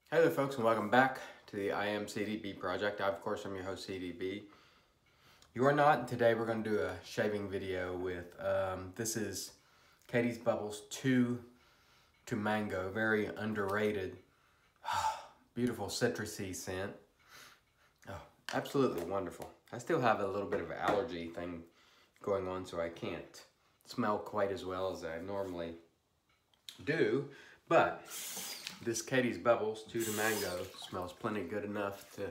Hey there folks, and welcome back to the I Am CDB project. I, of course, am your host CDB. You are not, and today we're going to do a shaving video with, this is Catie's Bubbles 2 to Mango, very underrated, beautiful citrusy scent. Oh, absolutely wonderful. I still have a little bit of an allergy thing going on, so I can't smell quite as well as I normally do, but this Catie's Bubbles 2 to Mango smells plenty good enough to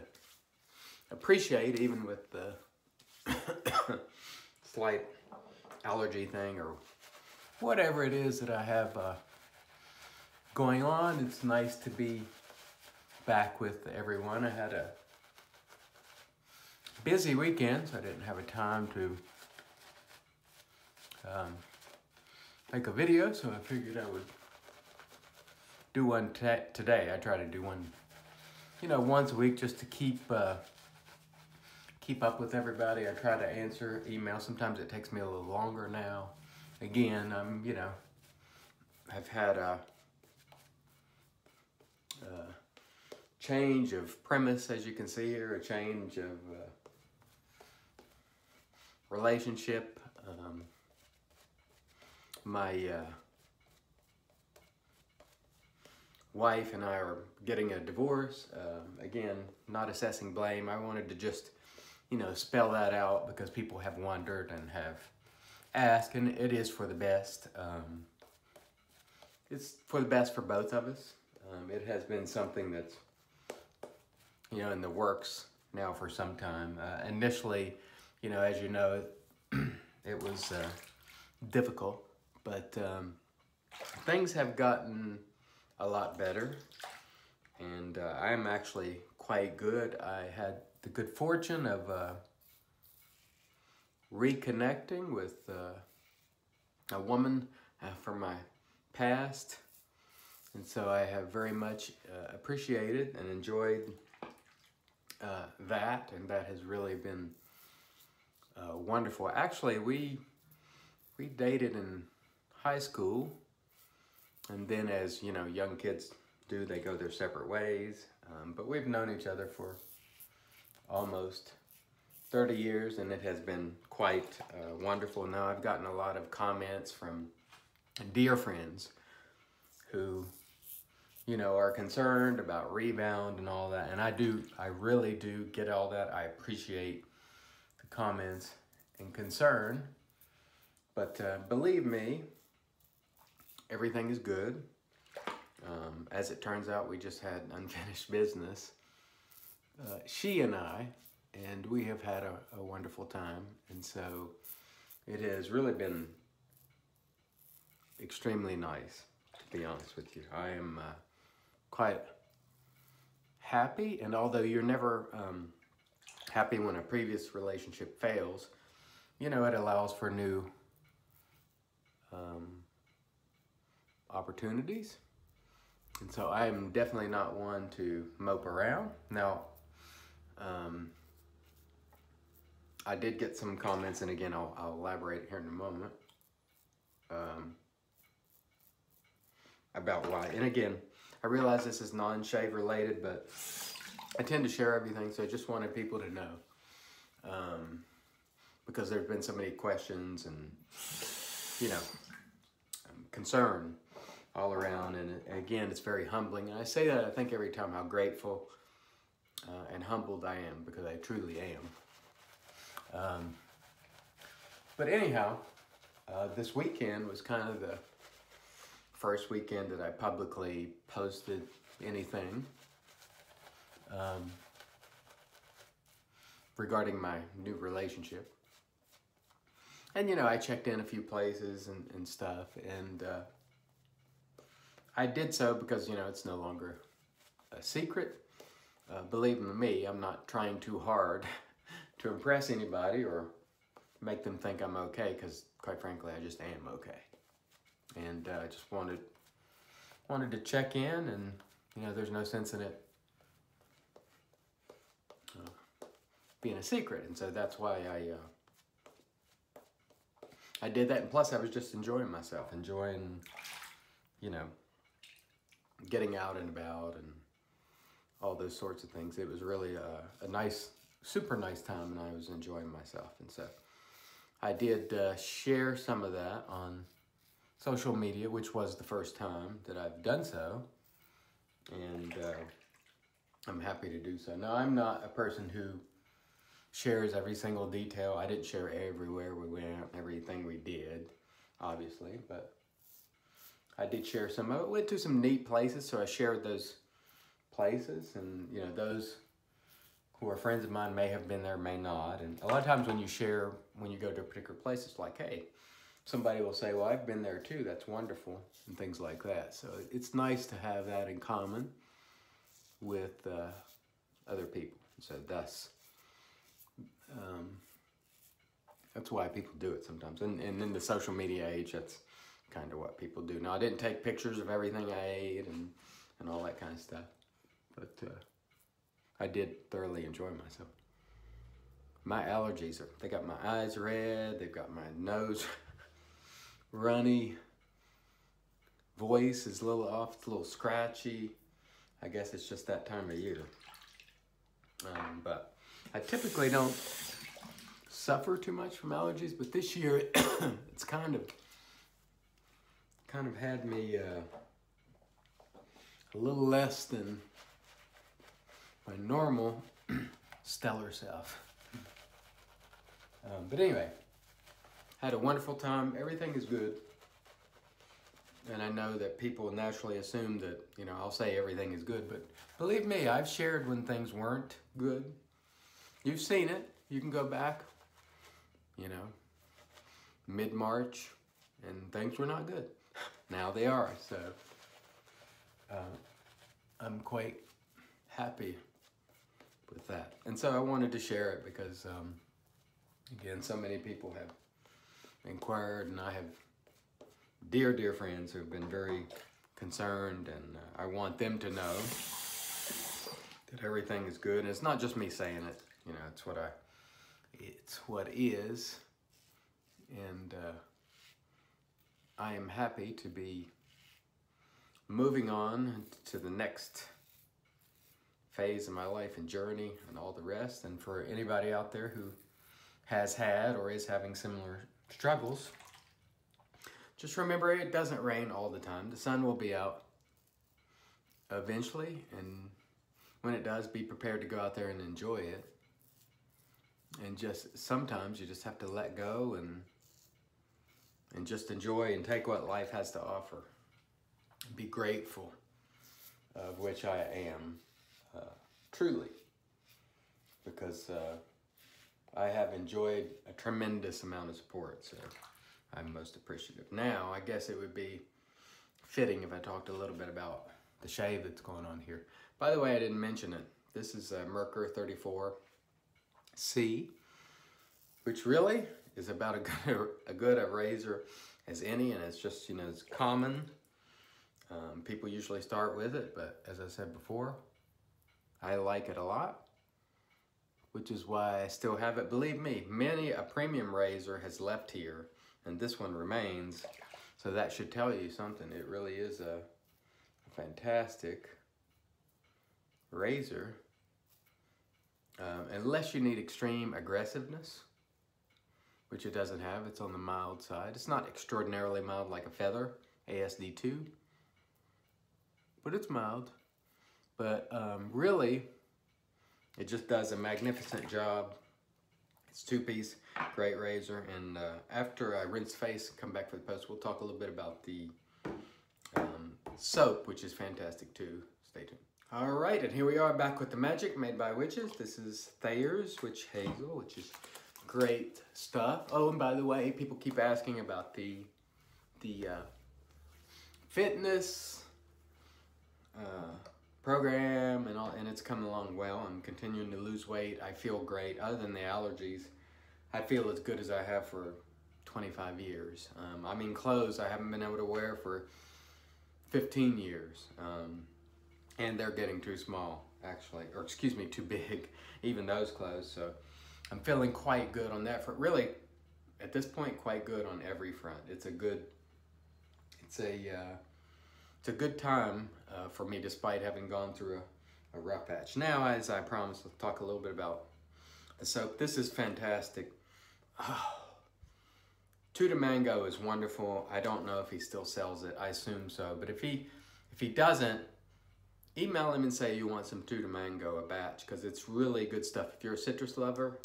appreciate, even with the slight allergy thing or whatever it is that I have going on. It's nice to be back with everyone. I had a busy weekend, so I didn't have a time to make a video, so I figured I would do one today. I try to do one, once a week, just to keep up with everybody. I try to answer emails. Sometimes it takes me a little longer now. Again, I've had a change of premise, as you can see here, a change of relationship. My wife and I are getting a divorce. Again, not assessing blame. I wanted to just, spell that out because people have wondered and have asked, and it is for the best. It's for the best for both of us. It has been something that's, in the works now for some time. Initially, as you know, it was difficult, but things have gotten a lot better, and I'm actually quite good. I had the good fortune of reconnecting with a woman from my past, and so I have very much appreciated and enjoyed that, and that has really been wonderful. Actually, we dated in high school. And then, as young kids do, they go their separate ways. But we've known each other for almost 30 years, and it has been quite wonderful. Now, I've gotten a lot of comments from dear friends who, are concerned about rebound and all that. And I really do get all that. I appreciate the comments and concern. But believe me, everything is good. As it turns out, we just had unfinished business. She and I, and we have had a wonderful time. And so it has really been extremely nice, to be honest with you. I am quite happy, and although you're never happy when a previous relationship fails, it allows for new opportunities. And so I am definitely not one to mope around. Now, I did get some comments, and again, I'll elaborate here in a moment, about why. And again, I realize this is non-shave related, but I tend to share everything, so I just wanted people to know, because there's been so many questions and, concern all around, and again, it's very humbling. And I say that, I think, every time, how grateful and humbled I am, because I truly am. But anyhow, this weekend was kind of the first weekend that I publicly posted anything regarding my new relationship. And, I checked in a few places and stuff, and I did so because, it's no longer a secret. Believe me, I'm not trying too hard to impress anybody or make them think I'm okay, because, quite frankly, I just am okay. And I just wanted to check in, and, there's no sense in it being a secret. And so that's why I did that. And plus, I was just enjoying myself, enjoying, getting out and about and all those sorts of things. It was really a nice, super nice time, and I was enjoying myself. And so I did share some of that on social media, which was the first time that I've done so. And I'm happy to do so. Now, I'm not a person who shares every single detail. I didn't share everywhere we went, everything we did, obviously, but I did share some. I went to some neat places, so I shared those places, and you know, those who are friends of mine may have been there, may not. And a lot of times when you share, when you go to a particular place, it's like, hey, somebody will say, well, I've been there too, that's wonderful, and things like that. So it's nice to have that in common with other people. So that's why people do it sometimes. And in the social media age, that's kind of what people do. Now, I didn't take pictures of everything I ate and all that kind of stuff, but I did thoroughly enjoy myself. My allergies they got my eyes red, they've got my nose runny, voice is a little off, it's a little scratchy. I guess it's just that time of year. But I typically don't suffer too much from allergies, but this year it's kind of had me a little less than my normal stellar self. But anyway, had a wonderful time. Everything is good. And I know that people naturally assume that, you know, I'll say everything is good, but believe me, I've shared when things weren't good. You've seen it. You can go back, you know, mid-March, and things were not good. Now they are, so I'm quite happy with that. And so I wanted to share it because, again, so many people have inquired, and I have dear friends who have been very concerned, and I want them to know that everything is good. And it's not just me saying it, you know, it's what is. And I am happy to be moving on to the next phase of my life and journey and all the rest. And for anybody out there who has had or is having similar struggles, just remember, it doesn't rain all the time. The sun will be out eventually, and when it does, be prepared to go out there and enjoy it. And just sometimes you just have to let go and just enjoy and take what life has to offer. Be grateful, of which I am, truly, because I have enjoyed a tremendous amount of support, so I'm most appreciative. Now, I guess it would be fitting if I talked a little bit about the shave that's going on here. By the way, I didn't mention it. This is a Merkur 34C, which really is about a good razor as any, and it's just, you know, it's common. People usually start with it, but as I said before, I like it a lot, which is why I still have it. Believe me, many a premium razor has left here, and this one remains, so that should tell you something. It really is a fantastic razor, unless you need extreme aggressiveness, which it doesn't have. It's on the mild side. It's not extraordinarily mild like a Feather ASD2, but it's mild. But really, it just does a magnificent job. It's two-piece, great razor, and after I rinse face and come back for the post, we'll talk a little bit about the soap, which is fantastic too. Stay tuned. All right, and here we are back with the magic made by witches. This is Thayer's Witch Hazel, which is great stuff. Oh, and by the way, people keep asking about the fitness program and all, and it's coming along well. I'm continuing to lose weight. I feel great. Other than the allergies, I feel as good as I have for 25 years. I mean, clothes I haven't been able to wear for 15 years. And they're getting too small, actually, or excuse me, too big, even those clothes. So I'm feeling quite good on that front. Really, at this point, quite good on every front. It's a good time for me, despite having gone through a rough patch. Now, as I promised, let's talk a little bit about the soap. This is fantastic. Oh, Tuta Mango is wonderful. I don't know if he still sells it. I assume so. But if he doesn't, email him and say you want some Tuta Mango, a batch, because it's really good stuff. If you're a citrus lover,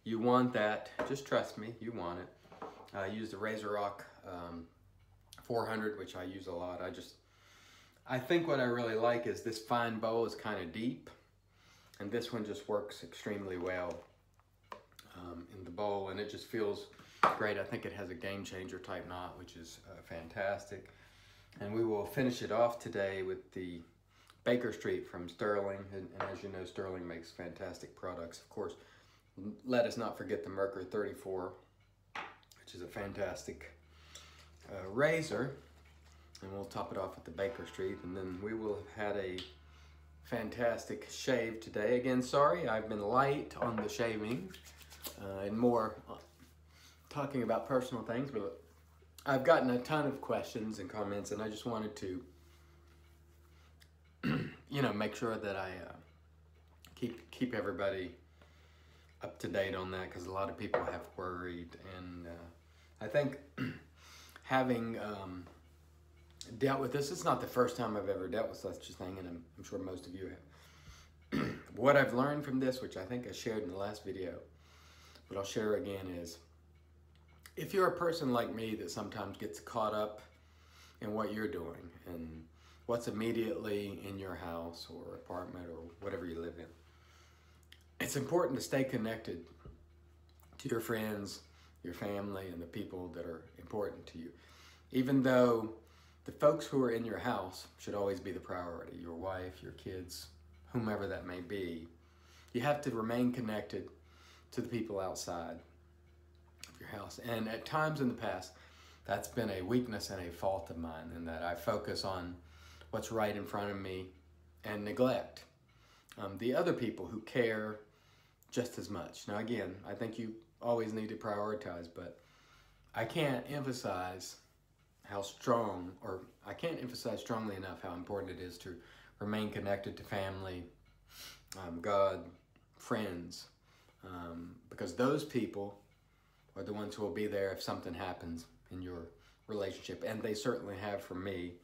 you want that. Just trust me, you want it. I use the Razor Rock 400, which I use a lot. I think what I really like is this fine bowl is kind of deep, and this one just works extremely well in the bowl, and it just feels great. I think it has a game changer type knot, which is fantastic. And we will finish it off today with the Baker Street from Stirling, and as you know, Stirling makes fantastic products. Of course, let us not forget the Merkur 34, which is a fantastic razor, and we'll top it off with the Baker Street, and then we will have had a fantastic shave today. Again, sorry, I've been light on the shaving and more talking about personal things, but I've gotten a ton of questions and comments, and I just wanted to make sure that I keep everybody up to date on that, because a lot of people have worried, and I think having dealt with this, it's not the first time I've ever dealt with such a thing, and I'm sure most of you have. What I've learned from this, which I think I shared in the last video, but I'll share again, is if you're a person like me that sometimes gets caught up in what you're doing and what's immediately in your house or apartment or whatever you live in, it's important to stay connected to your friends, your family, and the people that are important to you. Even though the folks who are in your house should always be the priority, your wife, your kids, whomever that may be, you have to remain connected to the people outside of your house. And at times in the past, that's been a weakness and a fault of mine, in that I focus on what's right in front of me and neglect the other people who care just as much. Now again, I think you always need to prioritize, but I can't emphasize strongly enough how important it is to remain connected to family, God, friends, because those people are the ones who will be there if something happens in your relationship, and they certainly have for me.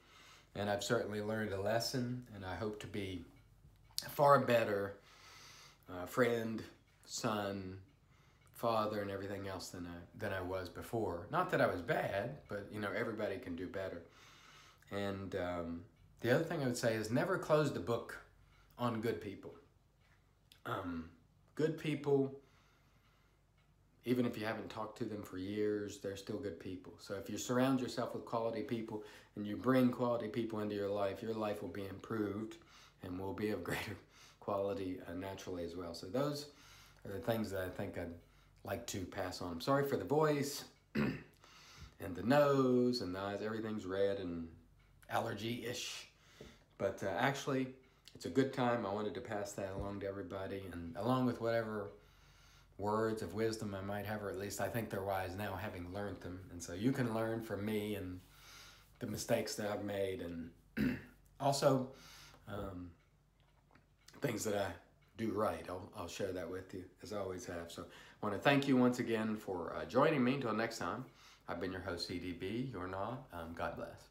And I've certainly learned a lesson, and I hope to be a far better friend, son, father, and everything else than I was before. Not that I was bad, but everybody can do better. And the other thing I would say is never close the book on good people. Good people, even if you haven't talked to them for years, they're still good people. So if you surround yourself with quality people and you bring quality people into your life will be improved and will be of greater quality naturally as well. So those are the things that I think I'd like to pass on. I'm sorry for the voice and the nose and the eyes. Everything's red and allergy-ish. But actually, it's a good time. I wanted to pass that along to everybody, and along with whatever words of wisdom I might have, or at least I think they're wise now, having learned them. And so you can learn from me and the mistakes that I've made, and also things that I do right. I'll share that with you, as I always have. So I want to thank you once again for joining me. Until next time, I've been your host, CDB. You're not. God bless.